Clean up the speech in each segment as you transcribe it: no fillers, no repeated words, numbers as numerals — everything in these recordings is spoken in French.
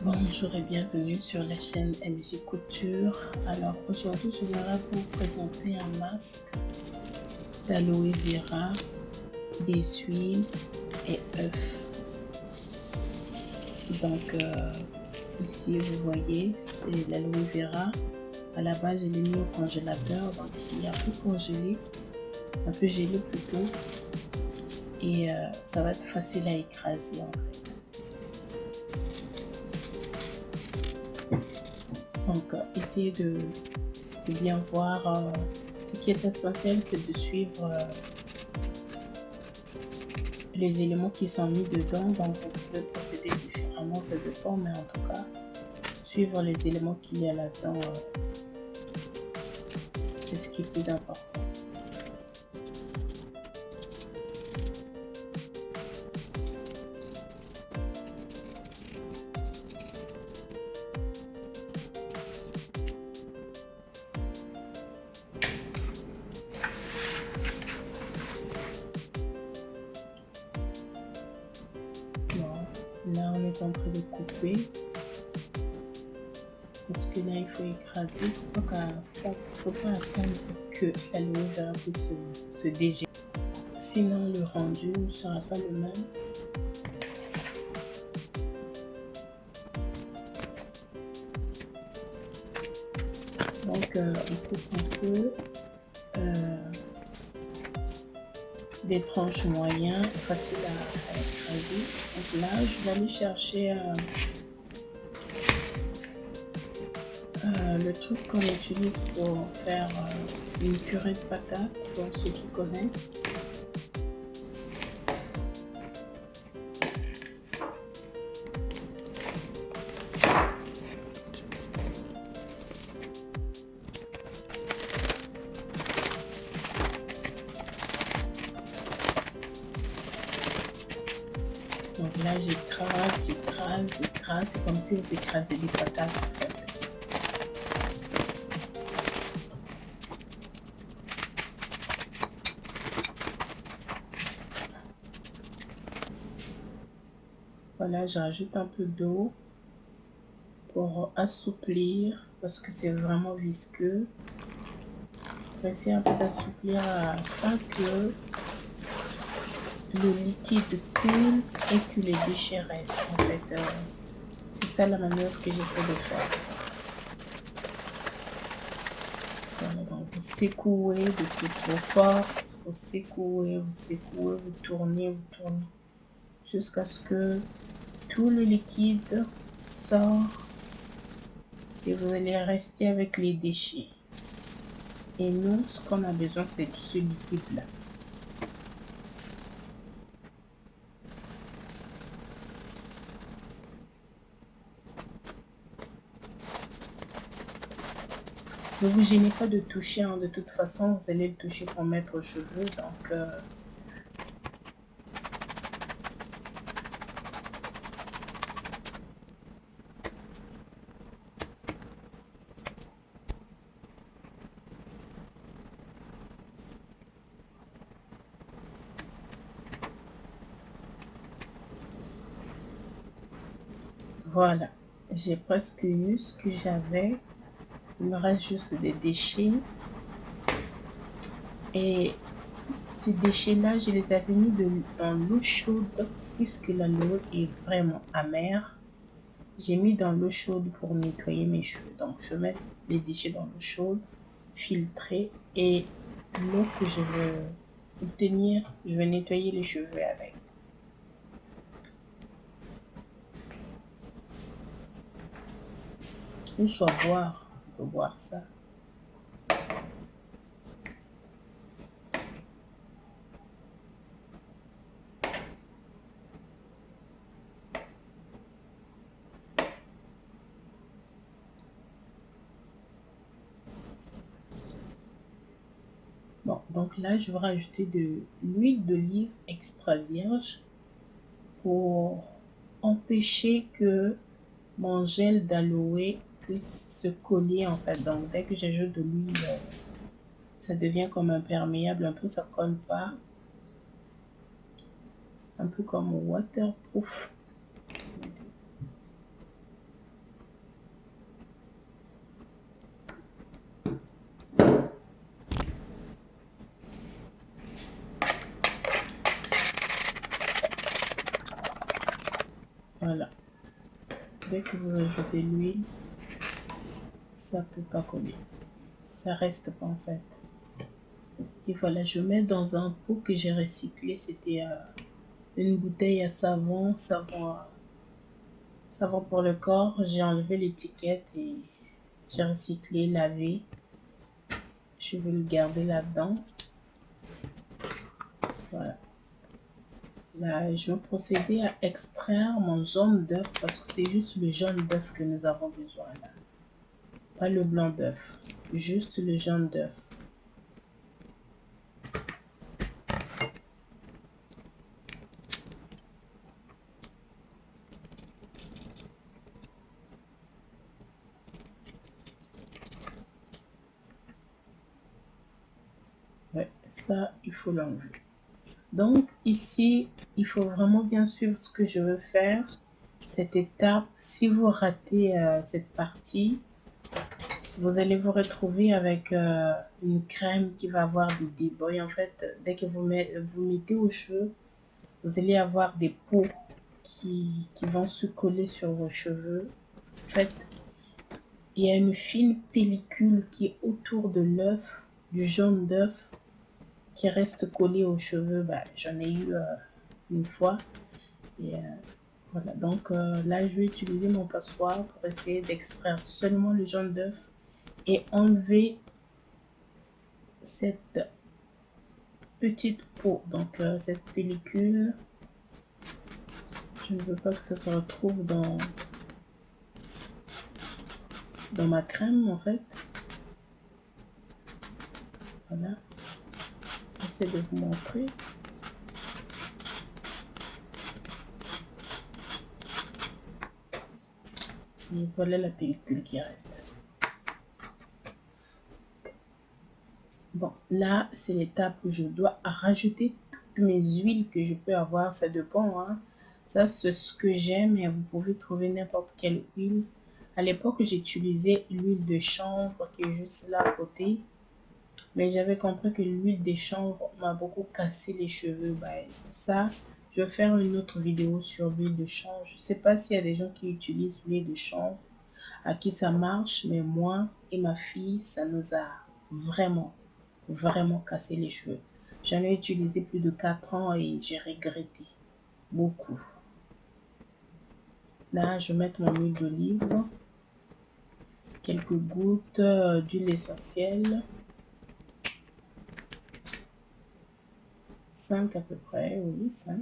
Bonjour et bienvenue sur la chaîne MJ Couture. Alors aujourd'hui je voudrais vous présenter un masque d'aloe vera, des huiles et œufs. Donc ici vous voyez c'est l'aloe vera. À la base je l'ai mis au congélateur, donc il est un peu congelé, un peu gelé plutôt, et ça va être facile à écraser en fait. Donc, essayez de bien voir. Ce qui est essentiel, c'est de suivre les éléments qui sont mis dedans. Donc, vous pouvez procéder différemment, ça dépend, mais en tout cas, suivre les éléments qu'il y a là-dedans, c'est ce qui est plus important. Là, on est en train de couper. Parce que là, il faut écraser. Donc, il ne faut pas attendre que l'aloe vera puisse se dégeler. Sinon, le rendu ne sera pas le même. Donc, on coupe un peu des tranches moyennes, faciles à écraser. Donc là, je vais aller chercher le truc qu'on utilise pour faire une purée de patates, pour ceux qui connaissent. Donc là, j'écrase. C'est comme si vous écrasez des patates en fait. Voilà, je rajoute un peu d'eau pour assouplir parce que c'est vraiment visqueux. Je vais essayer un peu d'assouplir afin que le liquide coule et que les déchets restent. En fait, c'est ça la manœuvre que j'essaie de faire. Voilà, donc vous secouez de toutes vos forces, vous secouez, vous tournez, jusqu'à ce que tout le liquide sort et vous allez rester avec les déchets. Et nous, ce qu'on a besoin, c'est de ce liquide-là. Ne vous gênez pas de toucher, hein. De toute façon, vous allez le toucher pour mettre aux cheveux. Donc, voilà. J'ai presque eu ce que j'avais. Il me reste juste des déchets. Et ces déchets-là, je les avais mis dans l'eau chaude puisque l'aloe est vraiment amère. J'ai mis dans l'eau chaude pour nettoyer mes cheveux. Donc, je mets les déchets dans l'eau chaude, filtrée, et l'eau que je veux obtenir, je vais nettoyer les cheveux avec. Ou soit boire, on peut boire ça. Bon, donc là, je vais rajouter de l'huile d'olive extra vierge pour empêcher que mon gel d'aloe puisse se coller en fait. Donc, dès que j'ajoute de l'huile, ça devient comme imperméable, un peu, ça colle pas. Un peu comme waterproof. dès que vous ajoutez l'huile, ça peut pas coller. Ça reste pas en fait. Et voilà, je mets dans un pot que j'ai recyclé. C'était une bouteille à savon, savon pour le corps. J'ai enlevé l'étiquette et j'ai recyclé, lavé. Je vais le garder là-dedans. Voilà. Là, je vais procéder à extraire mon jaune d'œuf parce que c'est juste le jaune d'œuf que nous avons besoin là. Pas le blanc d'œuf, juste le jaune d'œuf. Ouais, ça, il faut l'enlever. Donc ici, il faut vraiment bien suivre ce que je veux faire. Cette étape, si vous ratez cette partie, vous allez vous retrouver avec une crème qui va avoir des débris. En fait, dès que vous mettez aux cheveux, vous allez avoir des peaux qui vont se coller sur vos cheveux. En fait, il y a une fine pellicule qui est autour de l'œuf, du jaune d'œuf, qui reste collé aux cheveux. Bah, j'en ai eu une fois. Et voilà, donc là, je vais utiliser mon passoire pour essayer d'extraire seulement le jaune d'œuf et enlever cette petite peau, donc cette pellicule. Je ne veux pas que ça se retrouve dans ma crème en fait. Voilà, j'essaie de vous montrer. Et voilà la pellicule qui reste. Bon, là, c'est l'étape où je dois rajouter toutes mes huiles que je peux avoir. Ça dépend, hein. Ça, c'est ce que j'aime et vous pouvez trouver n'importe quelle huile. À l'époque, j'utilisais l'huile de chanvre qui est juste là à côté. Mais j'avais compris que l'huile de chanvre m'a beaucoup cassé les cheveux. Bah, ça, je vais faire une autre vidéo sur l'huile de chanvre. Je ne sais pas s'il y a des gens qui utilisent l'huile de chanvre, à qui ça marche, mais moi et ma fille, ça nous a vraiment cassé les cheveux. J'en ai utilisé plus de 4 ans et j'ai regretté beaucoup. Là, je vais mettre mon huile d'olive, quelques gouttes d'huile essentielle, 5 à peu près, oui, 5.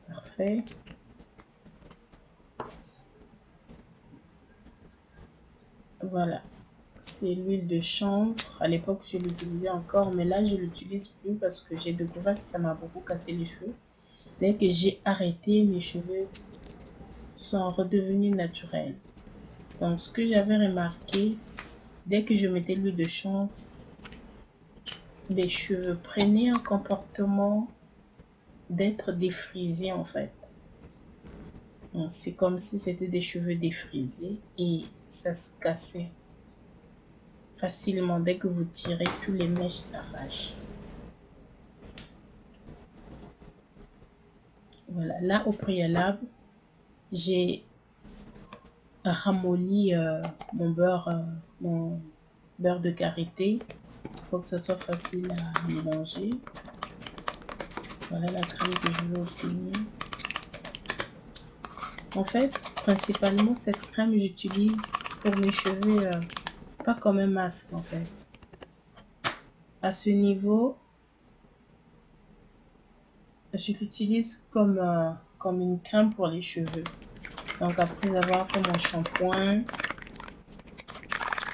Parfait. Voilà, c'est l'huile de chanvre. À l'époque, je l'utilisais encore, mais là, je l'utilise plus parce que j'ai découvert que ça m'a beaucoup cassé les cheveux. Dès que j'ai arrêté, mes cheveux sont redevenus naturels. Donc, ce que j'avais remarqué, dès que je mettais l'huile de chanvre, les cheveux prenaient un comportement d'être défrisés en fait. C'est comme si c'était des cheveux défrisés et ça se cassait facilement. Dès que vous tirez, tous les mèches s'arrachent. Voilà, là au préalable, j'ai ramolli mon beurre de karité pour que ce soit facile à mélanger. Voilà la crème que je veux obtenir. En fait, principalement cette crème j'utilise pour mes cheveux, pas comme un masque en fait. À ce niveau, je l'utilise comme une crème pour les cheveux. Donc après avoir fait mon shampoing,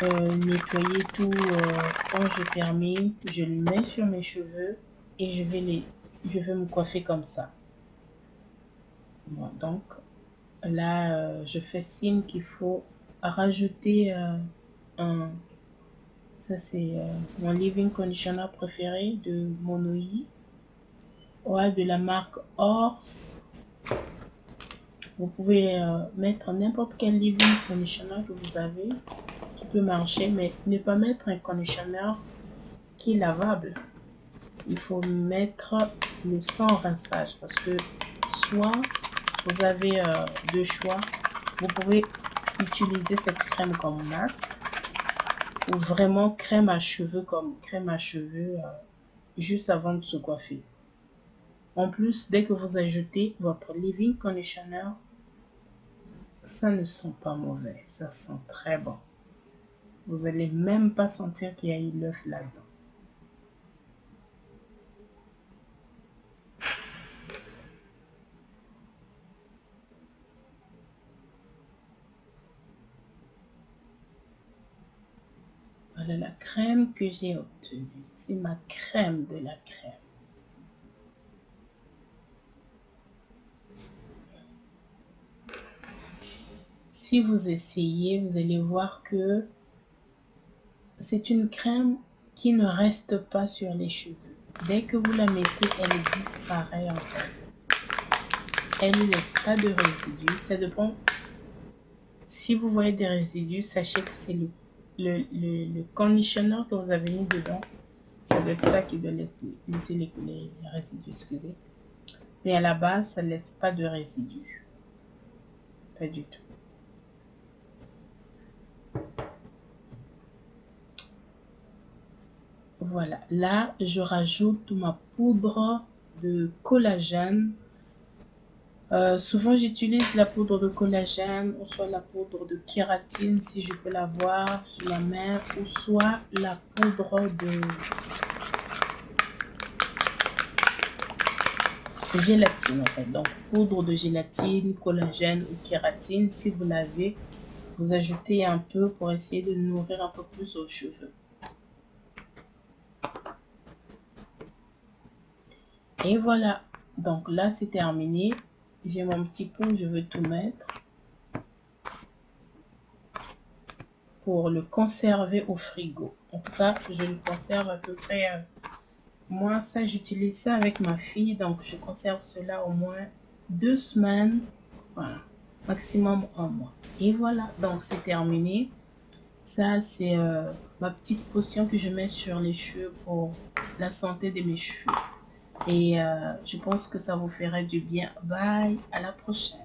nettoyer tout, quand je termine, je le mets sur mes cheveux et je vais me coiffer comme ça. Bon, donc là, je fais signe qu'il faut rajouter ça c'est mon leave-in conditioner préféré de Monoi. Ouais, de la marque Horse. Vous pouvez mettre n'importe quel leave-in conditioner que vous avez qui peut marcher, mais ne pas mettre un conditioner qui est lavable. Il faut mettre le sans rinçage parce que soit vous avez deux choix. Vous pouvez utiliser cette crème comme masque ou vraiment crème à cheveux comme crème à cheveux juste avant de se coiffer. En plus, dès que vous ajoutez votre leave-in conditioner, ça ne sent pas mauvais, ça sent très bon. Vous n'allez même pas sentir qu'il y a eu l'œuf là-dedans. Voilà la crème que j'ai obtenue. C'est ma crème de la crème. Si vous essayez, vous allez voir que c'est une crème qui ne reste pas sur les cheveux. Dès que vous la mettez, elle disparaît en fait. Elle ne laisse pas de résidus. Ça dépend. Si vous voyez des résidus, sachez que c'est le conditioner que vous avez mis dedans. Ça doit être ça qui doit laisser les résidus, excusez. Mais à la base, ça ne laisse pas de résidus. Pas du tout. Voilà, là, je rajoute ma poudre de collagène. Souvent, j'utilise la poudre de collagène ou soit la poudre de kératine si je peux l'avoir sur la main ou soit la poudre de gélatine en fait. Donc, poudre de gélatine, collagène ou kératine, si vous l'avez, vous ajoutez un peu pour essayer de nourrir un peu plus aux cheveux. Et voilà, donc là c'est terminé. J'ai mon petit pot, je veux tout mettre pour le conserver au frigo. En tout cas, je le conserve à peu près. Moi, ça, j'utilise ça avec ma fille, donc je conserve cela au moins 2 semaines. Voilà, maximum 1 mois. Et voilà, donc c'est terminé. Ça, c'est ma petite potion que je mets sur les cheveux pour la santé de mes cheveux. Et je pense que ça vous ferait du bien. Bye, à la prochaine.